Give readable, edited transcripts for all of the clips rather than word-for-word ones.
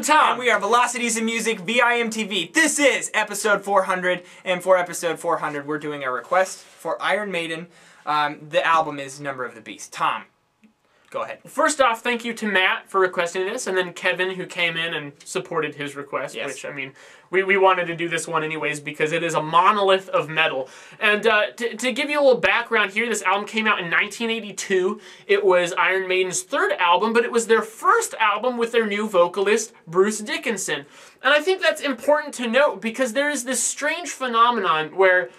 Tom. And we are Velocities in Music, VIMTV. This is episode 400, and for episode 400, we're doing a request for Iron Maiden. The album is Number of the Beast. Tom, go ahead. First off, thank you to Matt for requesting this, and then Kevin, who came in and supported his request, yes. which, I mean, we wanted to do this one anyways because it is a monolith of metal. And to give you a little background here, this album came out in 1982. It was Iron Maiden's third album, but it was their first album with their new vocalist, Bruce Dickinson. And I think that's important to note because there is this strange phenomenon where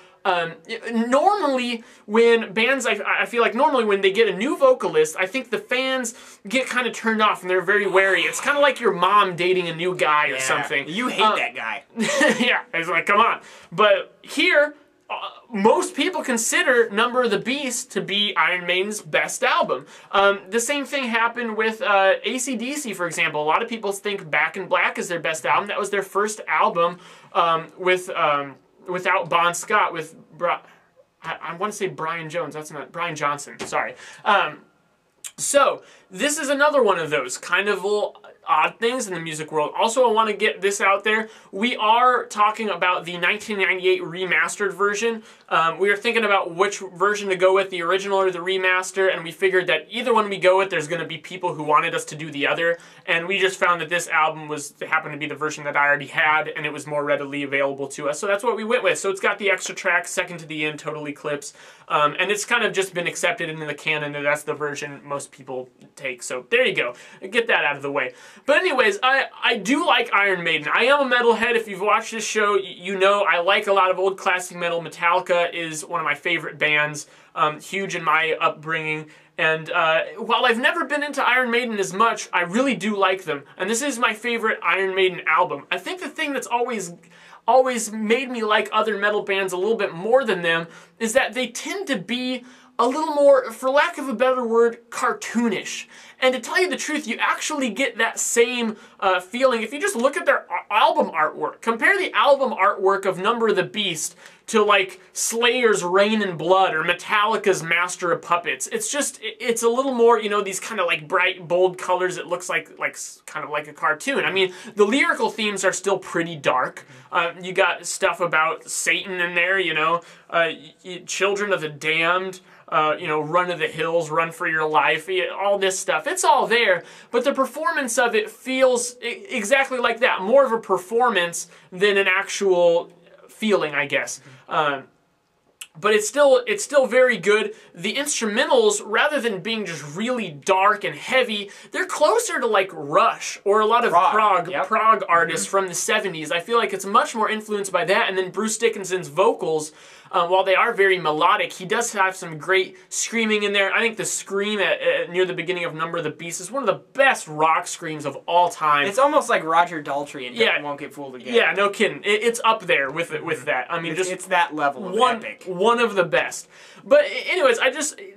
normally when bands, I feel like normally when they get a new vocalist, I think the fans get kind of turned off and they're very wary. It's kind of like your mom dating a new guy or something. You hate that guy. Yeah, it's like, come on. But here, most people consider Number of the Beast to be Iron Maiden's best album. The same thing happened with AC/DC, for example. A lot of people think Back in Black is their best album. That was their first album without Bon Scott, with I want to say Brian Jones. That's not Brian Johnson. Sorry. So this is another one of those kind of little odd things in the music world. Also, I want to get this out there. We are talking about the 1998 remastered version. We are thinking about which version to go with, the original or the remaster, and we figured that either one we go with, there's going to be people who wanted us to do the other, and we just found that this album happened to be the version that I already had, and it was more readily available to us, so that's what we went with. So it's got the extra track, Second to the End, Total Eclipse, and it's kind of just been accepted into the canon, and that's the version most people take. So there you go. Get that out of the way. But anyways, I do like Iron Maiden. I am a metalhead. If you've watched this show, you know I like a lot of old classic metal. Metallica is one of my favorite bands, huge in my upbringing. And while I've never been into Iron Maiden as much, I really do like them. And this is my favorite Iron Maiden album. I think the thing that's always made me like other metal bands a little bit more than them is that they tend to be a little more, for lack of a better word, cartoonish. And to tell you the truth, you actually get that same feeling if you just look at their album artwork. Compare the album artwork of Number of the Beast to like Slayer's Rain and Blood or Metallica's Master of Puppets. It's just, it's a little more, you know, these kind of like bright, bold colors. It looks like kind of like a cartoon. I mean, the lyrical themes are still pretty dark. You got stuff about Satan in there, you know, Children of the Damned, you know, Run to the Hills, Run for Your Life, all this stuff. It's all there, but the performance of it feels exactly like that. More of a performance than an actual feeling, I guess. But it's still very good. The instrumentals, rather than being just really dark and heavy, they're closer to like Rush or a lot of prog artists from the 70s. I feel like it's much more influenced by that. And then Bruce Dickinson's vocals, while they are very melodic, he does have some great screaming in there. I think the scream near the beginning of Number of the Beast is one of the best rock screams of all time. It's almost like Roger Daltrey and Won't Get Fooled Again. Yeah, no kidding. It's up there with that. I mean, it's that level of epic. One of the best. But anyways,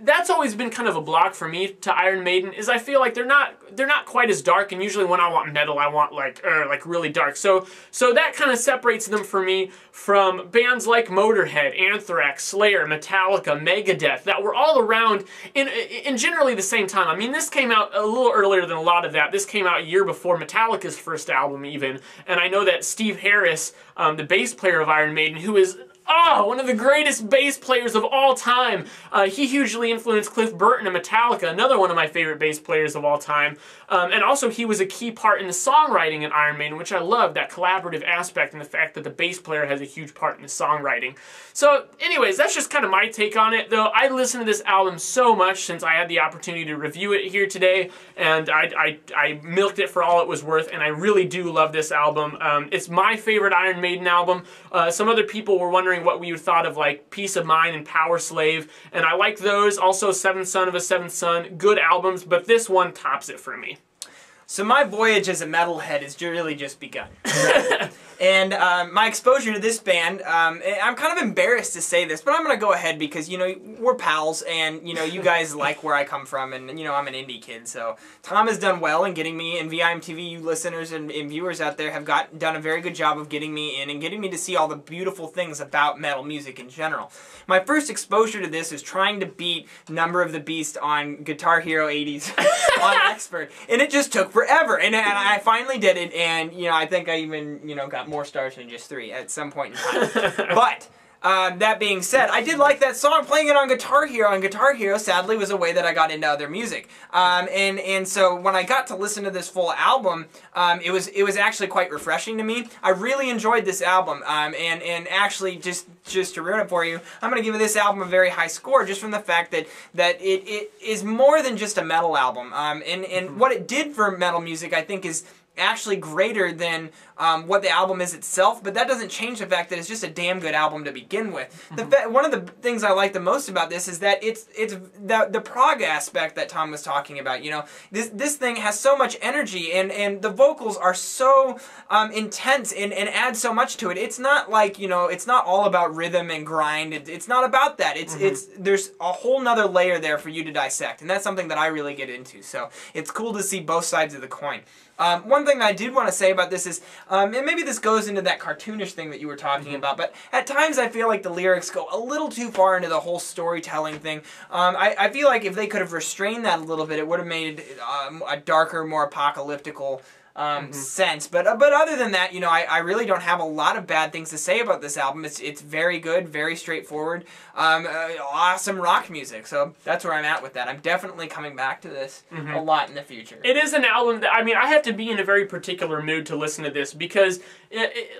that's always been kind of a block for me to Iron Maiden, is I feel like they're not quite as dark, and usually when I want metal, I want like really dark. So that kind of separates them for me from bands like Motorhead, Anthrax, Slayer, Metallica, Megadeth, that were all around in generally the same time. I mean, this came out a little earlier than a lot of that. This came out a year before Metallica's first album even, and I know that Steve Harris, the bass player of Iron Maiden, who is one of the greatest bass players of all time. He hugely influenced Cliff Burton of Metallica, another one of my favorite bass players of all time. And also he was a key part in the songwriting in Iron Maiden, which I love, that collaborative aspect and the fact that the bass player has a huge part in the songwriting. So anyways, that's just kind of my take on it, though. I listened to this album so much since I had the opportunity to review it here today, and I milked it for all it was worth, and I really do love this album. It's my favorite Iron Maiden album. Some other people were wondering what we thought of like Peace of Mind and Power Slave, and I like those. Also Seventh Son of a Seventh Son, good albums, but this one tops it for me. So my voyage as a metalhead has really just begun. And my exposure to this band, I'm kind of embarrassed to say this, but I'm going to go ahead because, you know, we're pals, and, you know, you guys like where I come from, and, you know, I'm an indie kid, so Tom has done well in getting me, and VIMTV, you listeners and viewers out there have done a very good job of getting me in and getting me to see all the beautiful things about metal music in general. My first exposure to this is trying to beat Number of the Beast on Guitar Hero 80s on Expert, and it just took forever, and I finally did it, and you know, I think I even, you know, got more stars than just 3 at some point in time. But that being said, I did like that song. Playing it on Guitar Hero, sadly, was a way that I got into other music. And so when I got to listen to this full album, it was actually quite refreshing to me. I really enjoyed this album. And actually, just to ruin it for you, I'm going to give this album a very high score, just from the fact that it is more than just a metal album. And what it did for metal music, I think, is actually greater than what the album is itself, but that doesn't change the fact that it's just a damn good album to begin with. One of the things I like the most about this is that it's the prog aspect that Tom was talking about. You know, this thing has so much energy, and the vocals are so intense and add so much to it. It's not like, you know, it's not all about rhythm and grind. It's not about that. There's a whole nother layer there for you to dissect, and that's something that I really get into. So it's cool to see both sides of the coin. One thing I did want to say about this is, and maybe this goes into that cartoonish thing that you were talking about, but at times I feel like the lyrics go a little too far into the whole storytelling thing. I feel like if they could have restrained that a little bit, it would have made a darker, more apocalyptical sense. But other than that, you know, I really don't have a lot of bad things to say about this album. It's very good, very straightforward, awesome rock music. So that's where I'm at with that. I'm definitely coming back to this a lot in the future. It is an album that, I mean, I have to be in a very particular mood to listen to this because,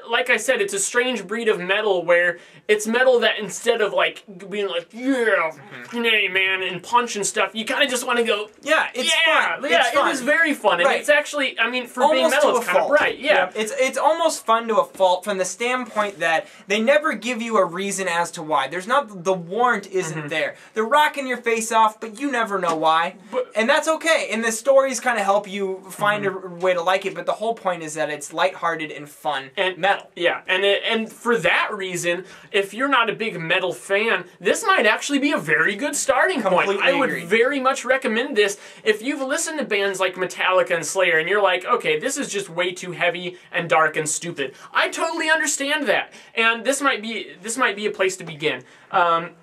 like I said, it's a strange breed of metal where it's metal that instead of like being like, yeah, hey man, and punch and stuff, you kind of just want to go, yeah, it's fun. Yeah, it's fun. It is very fun. And it's actually, I mean, for being metal, it's kind of bright. Yeah. It's almost fun to a fault from the standpoint that they never give you a reason as to why. There's not, the warrant isn't there. They're rocking your face off, but you never know why. And that's okay. And the stories kind of help you find a way to like it, but the whole point is that it's lighthearted and fun and metal. Yeah, and for that reason, if you're not a big metal fan, this might actually be a very good starting point. I would very much recommend this. If you've listened to bands like Metallica and Slayer and you're like, okay, this is just way too heavy and dark and stupid, I totally understand that. And this might be a place to begin.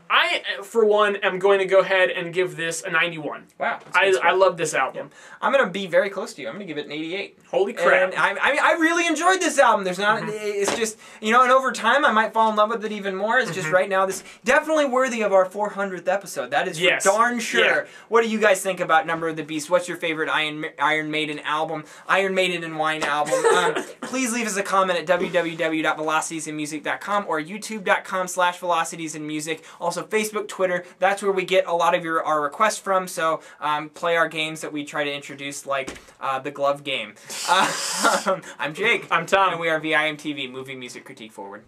I, for one, am going to go ahead and give this a 91. Wow. I love this album. Yeah. I'm going to be very close to you. I'm going to give it an 88. Holy crap. And I really enjoyed this album. There's not, it's just, you know, and over time I might fall in love with it even more. It's just right now, this definitely worthy of our 400th episode. That is for darn sure. Yeah. What do you guys think about Number of the Beast? What's your favorite Iron Maiden album? Iron Maiden and Wine album? Please leave us a comment at www.velocitiesandmusic.com or youtube.com/velocitiesandmusic. Also Facebook, Twitter, that's where we get a lot of our requests from, so play our games that we try to introduce, like the glove game. I'm Jake. I'm Tom. And we are VIMTV, Movie Music Critique Forward.